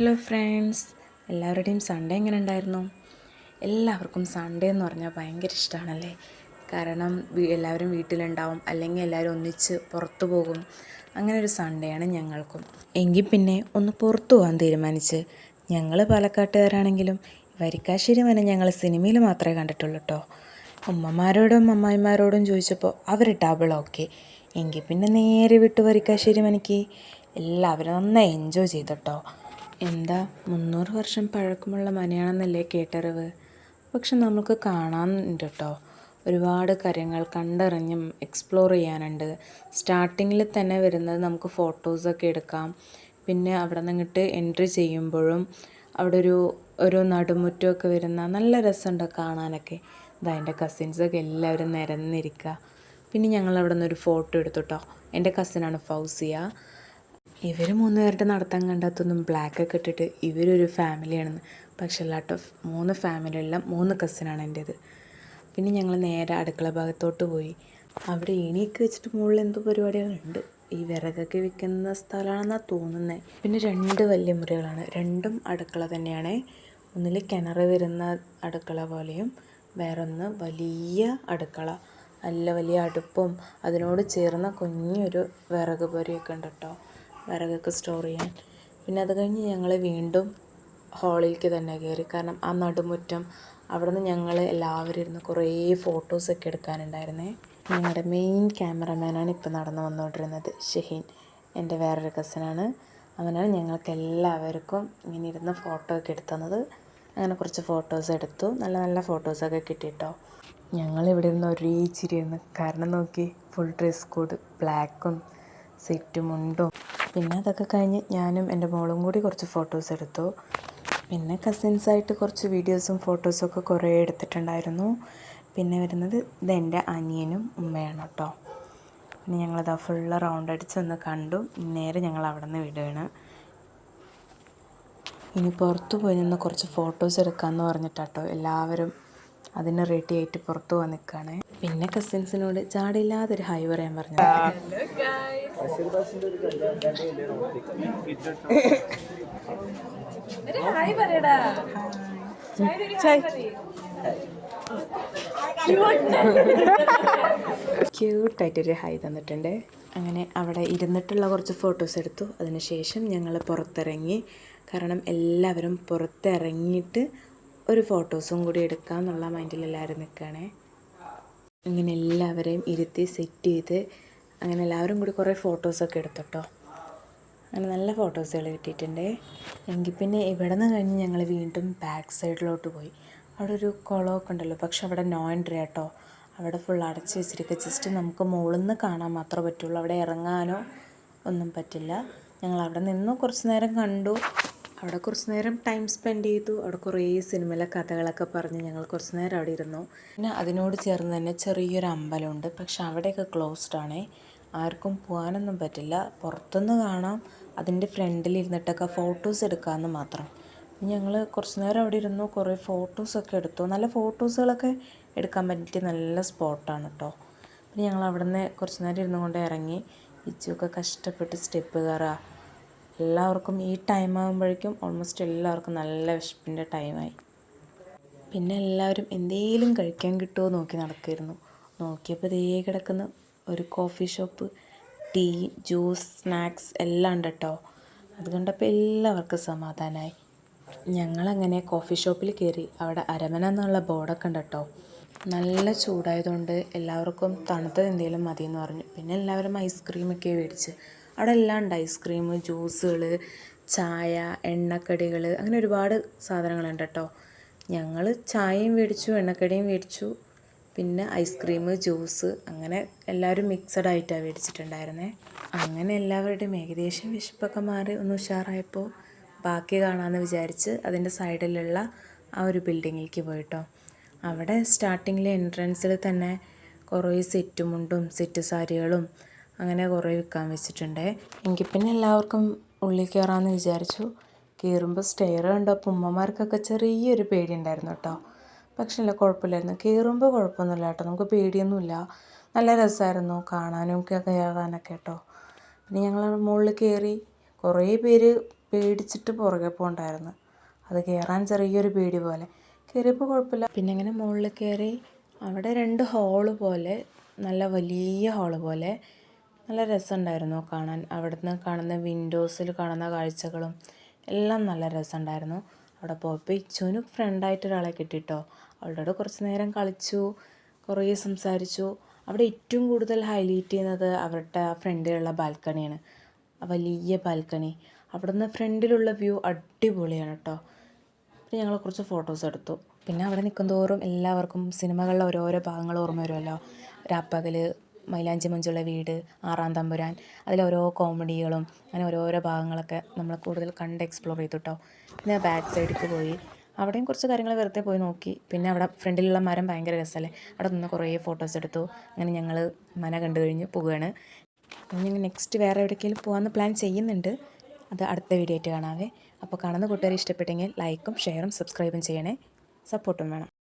Hello friends, എല്ലാവരുടെയും Sunday എങ്ങനെ ഉണ്ടായിരുന്നു? എല്ലാവർക്കും സൺഡേ എന്ന് പറഞ്ഞാൽ ഭയങ്കര ഇഷ്ടമാണല്ലേ. കാരണം എല്ലാവരും വീട്ടിലുണ്ടാവും, അല്ലെങ്കിൽ എല്ലാവരും ഒന്നിച്ച് പുറത്തു പോകും. അങ്ങനെ ഒരു സൺഡേ ആണ് ഞങ്ങൾക്കും. എങ്കിൽ പിന്നെ ഒന്ന് പുറത്തു പോകാൻ തീരുമാനിച്ച്. ഞങ്ങൾ പാലക്കാട്ടുകാരാണെങ്കിലും വരിക്കാശ്ശേരി വരെ ഞങ്ങൾ സിനിമയിൽ മാത്രമേ കണ്ടിട്ടുള്ളൂ കേട്ടോ. ഉമ്മമാരോടും അമ്മായിമാരോടും ചോദിച്ചപ്പോൾ അവർ ഡബിൾ ഓക്കെ. എങ്കിൽ പിന്നെ നേരെ വിട്ട് വരിക്കാശ്ശേരി മനയ്ക്ക്. എല്ലാവരും നന്നായി എൻജോയ് ചെയ്തോട്ടോ. എന്താ 300 വർഷം പഴക്കമുള്ള മനയാണെന്നല്ലേ കേട്ടറിവ്. പക്ഷെ നമുക്ക് കാണാനുണ്ട് കേട്ടോ. ഒരുപാട് കാര്യങ്ങൾ കണ്ടറിഞ്ഞും എക്സ്പ്ലോർ ചെയ്യാനുണ്ട്. സ്റ്റാർട്ടിങ്ങിൽ തന്നെ വരുന്നത് നമുക്ക് ഫോട്ടോസൊക്കെ എടുക്കാം. പിന്നെ അവിടെ നിന്നിട്ട് എൻട്രി ചെയ്യുമ്പോഴും അവിടെ ഒരു നടുമുറ്റമൊക്കെ വരുന്ന നല്ല രസമുണ്ട് കാണാനൊക്കെ. ഇതാ എൻ്റെ കസിൻസൊക്കെ എല്ലാവരും നിരന്നിരിക്കുക. പിന്നെ ഞങ്ങൾ അവിടെ നിന്നൊരു ഫോട്ടോ എടുത്തു കേട്ടോ. എൻ്റെ കസിനാണ് ഫൗസിയ. ഇവർ 3 പേരുടെ നടത്തം കണ്ടാത്തൊന്നും ബ്ലാക്കൊക്കെ ഇട്ടിട്ട് ഇവരൊരു ഫാമിലിയാണെന്ന്. പക്ഷെ അല്ല കേട്ടോ, 3 ഫാമിലിയെല്ലാം 3 കസിനാണ് എൻ്റേത്. പിന്നെ ഞങ്ങൾ നേരെ അടുക്കള ഭാഗത്തോട്ട് പോയി. അവിടെ ഏണിയൊക്കെ വെച്ചിട്ട് മുകളിൽ എന്തോ പരിപാടികളുണ്ട്. ഈ വിറകൊക്കെ വിൽക്കുന്ന സ്ഥലമാണെന്നാണ് തോന്നുന്നത്. പിന്നെ 2 വലിയ മുറികളാണ്, രണ്ടും അടുക്കള തന്നെയാണ്. ഒന്നിൽ കിണർ വരുന്ന അടുക്കള പോലെയും വേറൊന്ന് വലിയ അടുക്കള, നല്ല വലിയ അടുപ്പും അതിനോട് ചേർന്ന കുഞ്ഞൊരു വിറക് പൊരിയൊക്കെ ഉണ്ട് കേട്ടോ, വിറകൊക്കെ സ്റ്റോർ ചെയ്യാൻ. പിന്നെ അത് കഴിഞ്ഞ് ഞങ്ങൾ വീണ്ടും ഹാളിലേക്ക് തന്നെ കയറി. കാരണം ആ നടുമുറ്റം അവിടെ നിന്ന് ഞങ്ങൾ എല്ലാവരും ഇരുന്ന് കുറേ ഫോട്ടോസൊക്കെ എടുക്കാനുണ്ടായിരുന്നേ. ഞങ്ങളുടെ മെയിൻ ക്യാമറമാനാണ് ഇപ്പോൾ നടന്നു വന്നുകൊണ്ടിരുന്നത്, ഷഹീൻ, എൻ്റെ വേറൊരു കസിനാണ്. അവനാണ് ഞങ്ങൾക്ക് എല്ലാവർക്കും ഇങ്ങനെ ഇരുന്ന് ഫോട്ടോ ഒക്കെ എടുത്തു തന്നത്. അങ്ങനെ കുറച്ച് ഫോട്ടോസ് എടുത്തു. നല്ല നല്ല ഫോട്ടോസൊക്കെ കിട്ടിയിട്ടോ. ഞങ്ങളിവിടെ ഇരുന്ന് ഒരേ ചിരിയായിരുന്നു. കാരണം നോക്കി, ഫുൾ ഡ്രസ് കോഡ്, ബ്ലാക്കും സെറ്റും മുണ്ടും. പിന്നെ അതൊക്കെ കഴിഞ്ഞ് ഞാനും എൻ്റെ മോളും കൂടി കുറച്ച് ഫോട്ടോസ് എടുത്തു. പിന്നെ കസിൻസായിട്ട് കുറച്ച് വീഡിയോസും ഫോട്ടോസൊക്കെ കുറേ എടുത്തിട്ടുണ്ടായിരുന്നു. പിന്നെ വരുന്നത് ഇതെൻ്റെ അനിയനും ഉമ്മയാണ് കേട്ടോ. പിന്നെ ഞങ്ങളത് ഫുള്ള് റൗണ്ട് അടിച്ചൊന്ന് കണ്ടു. നേരെ ഞങ്ങൾ അവിടെ നിന്ന് വിടുകയാണ്. ഇനി പുറത്തു പോയി നിന്ന് കുറച്ച് ഫോട്ടോസ് എടുക്കാമെന്ന് പറഞ്ഞിട്ടാട്ടോ എല്ലാവരും അതിന് റെഡി ആയിട്ട് പുറത്തു പോകാൻ നിൽക്കുകയാണ്. പിന്നെ കസിൻസിനോട് ചാടില്ലാതൊരു ഹായ് പറയാൻ പറഞ്ഞു. ക്യൂട്ടായിട്ടൊരു ഹായ് തന്നിട്ടുണ്ട്. അങ്ങനെ അവിടെ ഇരുന്നിട്ടുള്ള കുറച്ച് ഫോട്ടോസ് എടുത്തു. അതിനുശേഷം ഞങ്ങൾ പുറത്തിറങ്ങി. കാരണം എല്ലാവരും പുറത്തിറങ്ങിയിട്ട് ഒരു ഫോട്ടോസും കൂടി എടുക്കാമെന്നുള്ള മൈൻഡിൽ എല്ലാവരും നിൽക്കുകയാണേ. അങ്ങനെ എല്ലാവരെയും ഇരുത്തി സെറ്റ് ചെയ്ത് അങ്ങനെ എല്ലാവരും കൂടി കുറേ ഫോട്ടോസൊക്കെ എടുത്തോട്ടോ. അങ്ങനെ നല്ല ഫോട്ടോസുകൾ കിട്ടിയിട്ടുണ്ട്. എങ്കിൽ പിന്നെ ഇവിടെ നിന്ന് കഴിഞ്ഞ് ഞങ്ങൾ വീണ്ടും ബാക്ക് സൈഡിലോട്ട് പോയി. അവിടെ ഒരു കുളമൊക്കെ ഉണ്ടല്ലോ, പക്ഷെ അവിടെ നോ എൻട്രി കേട്ടോ. അവിടെ ഫുൾ അടച്ച് വെച്ചിരിക്കുക. ജസ്റ്റ് നമുക്ക് മുകളിൽ നിന്ന് കാണാൻ മാത്രമേ പറ്റുള്ളൂ, അവിടെ ഇറങ്ങാനോ ഒന്നും പറ്റില്ല. ഞങ്ങൾ അവിടെ നിന്ന് കുറച്ച് നേരം കണ്ടു. അവിടെ കുറച്ച് നേരം ടൈം സ്പെൻഡ് ചെയ്തു. അവിടെ കുറേ സിനിമയിലെ കഥകളൊക്കെ പറഞ്ഞ് ഞങ്ങൾ കുറച്ച് നേരം അവിടെ ഇരുന്നു. പിന്നെ അതിനോട് ചേർന്ന് തന്നെ ചെറിയൊരു അമ്പലമുണ്ട്. പക്ഷെ അവിടെയൊക്കെ ക്ലോസ്ഡ് ആണേ, ആർക്കും പോകാനൊന്നും പറ്റില്ല. പുറത്തുനിന്ന് കാണാം, അതിൻ്റെ ഫ്രണ്ടിൽ ഇരുന്നിട്ടൊക്കെ ഫോട്ടോസ് എടുക്കാമെന്ന് മാത്രം. ഞങ്ങൾ കുറച്ച് നേരം അവിടെ ഇരുന്നു, കുറേ ഫോട്ടോസൊക്കെ എടുത്തു. നല്ല ഫോട്ടോസുകളൊക്കെ എടുക്കാൻ പറ്റിയ നല്ല സ്പോട്ടാണ് കേട്ടോ. പിന്നെ ഞങ്ങൾ അവിടെ നിന്ന് കുറച്ച് നേരം ഇരുന്നു കൊണ്ട് ഇറങ്ങി. ഇച്ചുവൊക്കെ കഷ്ടപ്പെട്ട് സ്റ്റെപ്പ് കയറുക. എല്ലാവർക്കും ഈ ടൈം ആകുമ്പോഴേക്കും ഓൾമോസ്റ്റ് എല്ലാവർക്കും നല്ല വിശപ്പിൻ്റെ ടൈമായി. പിന്നെ എല്ലാവരും എന്തെങ്കിലും കഴിക്കാൻ കിട്ടുമോ നോക്കി നടക്കുമായിരുന്നു. നോക്കിയപ്പോൾ ഇതേ കിടക്കുന്ന ഒരു coffee shop, tea, juice, snacks എല്ലാം ഉണ്ട് കേട്ടോ. അത് കണ്ടപ്പോൾ എല്ലാവർക്കും സമാധാനമായി. ഞങ്ങളങ്ങനെ കോഫി ഷോപ്പിൽ കയറി. അവിടെ അരമന എന്നുള്ള ബോർഡൊക്കെ ഉണ്ട് കേട്ടോ. നല്ല ചൂടായതുകൊണ്ട് എല്ലാവർക്കും തണുത്തത് എന്തെങ്കിലും മതി എന്ന് പറഞ്ഞു. പിന്നെ എല്ലാവരും ഐസ്ക്രീമൊക്കെ മേടിച്ച്. അവിടെ എല്ലാം ഉണ്ട്, ഐസ്ക്രീം, ജ്യൂസുകൾ, ചായ, എണ്ണക്കടികൾ, അങ്ങനെ ഒരുപാട് സാധനങ്ങളുണ്ട് കേട്ടോ. ഞങ്ങൾ ചായയും മേടിച്ചു, എണ്ണക്കടിയും മേടിച്ചു, പിന്നെ ഐസ്ക്രീം, ജ്യൂസ്, അങ്ങനെ എല്ലാവരും മിക്സഡ് ആയിട്ടാണ് മേടിച്ചിട്ടുണ്ടായിരുന്നേ. അങ്ങനെ എല്ലാവരുടെയും ഏകദേശം വിശപ്പൊക്കെ മാറി ഒന്ന് ഉഷാറായപ്പോൾ ബാക്കി കാണാമെന്ന് വിചാരിച്ച് അതിൻ്റെ സൈഡിലുള്ള ആ ഒരു ബിൽഡിങ്ങിലേക്ക് പോയിട്ടോ. അവിടെ സ്റ്റാർട്ടിങ്ങിലെ എൻട്രൻസിൽ തന്നെ കുറേ സെറ്റ് മുണ്ടും സെറ്റ് സാരികളും അങ്ങനെ കുറേ വിൽക്കാൻ വെച്ചിട്ടുണ്ട്. എങ്കിൽ പിന്നെ എല്ലാവർക്കും ഉള്ളിൽ കയറാമെന്ന് വിചാരിച്ചു. കയറുമ്പോൾ സ്റ്റെയർ കണ്ടപ്പോൾ ഉമ്മമാർക്കൊക്കെ ചെറിയൊരു പേടി ഉണ്ടായിരുന്നു കേട്ടോ. പക്ഷേ അല്ല, കുഴപ്പമില്ലായിരുന്നു. കയറുമ്പോൾ കുഴപ്പമൊന്നുമില്ല കേട്ടോ, നമുക്ക് പേടിയൊന്നുമില്ല. നല്ല രസമായിരുന്നു കാണാനും കയറാനൊക്കെ കേട്ടോ. പിന്നെ ഞങ്ങൾ മുകളിൽ കയറി. കുറേ പേര് പേടിച്ചിട്ട് പുറകെ പോകണ്ടായിരുന്നു. അത് കയറാൻ ചെറിയൊരു പേടി പോലെ. കയറിയപ്പോൾ കുഴപ്പമില്ല. പിന്നെ ഇങ്ങനെ മുകളിൽ കയറി അവിടെ 2 ഹാള് പോലെ, നല്ല വലിയ ഹാള് പോലെ നല്ല രസമുണ്ടായിരുന്നു കാണാൻ. അവിടുന്ന് കാണുന്ന വിൻഡോസിൽ കാണുന്ന കാഴ്ചകളും എല്ലാം നല്ല രസമുണ്ടായിരുന്നു. അവിടെ പോയപ്പോൾ ഇച്ചുവിന് ഫ്രണ്ടായിട്ട് ഒരാളെ കിട്ടിട്ടോ. അവളോട് കുറച്ച് നേരം കളിച്ചു, കുറേ സംസാരിച്ചു. അവിടെ ഏറ്റവും കൂടുതൽ ഹൈലൈറ്റ് ചെയ്യുന്നത് അവരുടെ ഫ്രണ്ടിലുള്ള ബാൽക്കണിയാണ്, വലിയ ബാൽക്കണി. അവിടുന്ന് ഫ്രണ്ടിലുള്ള വ്യൂ അടിപൊളിയാണ് കേട്ടോ. പിന്നെ ഞങ്ങൾ കുറച്ച് ഫോട്ടോസ് എടുത്തു. പിന്നെ അവിടെ നിൽക്കുന്തോറും എല്ലാവർക്കും സിനിമകളിലെ ഓരോരോ ഭാഗങ്ങൾ ഓർമ്മ വരുമല്ലോ. രാപ്പകൽ, മൈലാഞ്ചി മഞ്ചുള്ള വീട്, ആറാം തമ്പുരാൻ, അതിലോരോ കോമഡികളും അങ്ങനെ ഓരോരോ ഭാഗങ്ങളൊക്കെ നമ്മൾ കൂടുതൽ കണ്ട് എക്സ്പ്ലോർ ചെയ്തു കേട്ടോ. പിന്നെ ബാക്ക് സൈഡിലേക്ക് പോയി, അവിടെയും കുറച്ച് കാര്യങ്ങൾ വെറുതെ പോയി നോക്കി. പിന്നെ അവിടെ ഫ്രണ്ടിലുള്ള മരം ഭയങ്കര രസമല്ലേ, അവിടെ നിന്ന് കുറേ ഫോട്ടോസ് എടുത്തു. അങ്ങനെ ഞങ്ങൾ മന കണ്ടു കഴിഞ്ഞ് പോവുകയാണ്. അപ്പം ഞങ്ങൾ നെക്സ്റ്റ് വേറെ എവിടേക്കെങ്കിലും പോകാമെന്ന് പ്ലാൻ ചെയ്യുന്നുണ്ട്. അത് അടുത്ത വീഡിയോ ആയിട്ട് കാണാവേ. അപ്പോൾ കാണുന്ന കൂട്ടുകാരെ ഇഷ്ടപ്പെട്ടെങ്കിൽ ലൈക്കും ഷെയറും സബ്സ്ക്രൈബും ചെയ്യണേ. സപ്പോർട്ടും വേണം.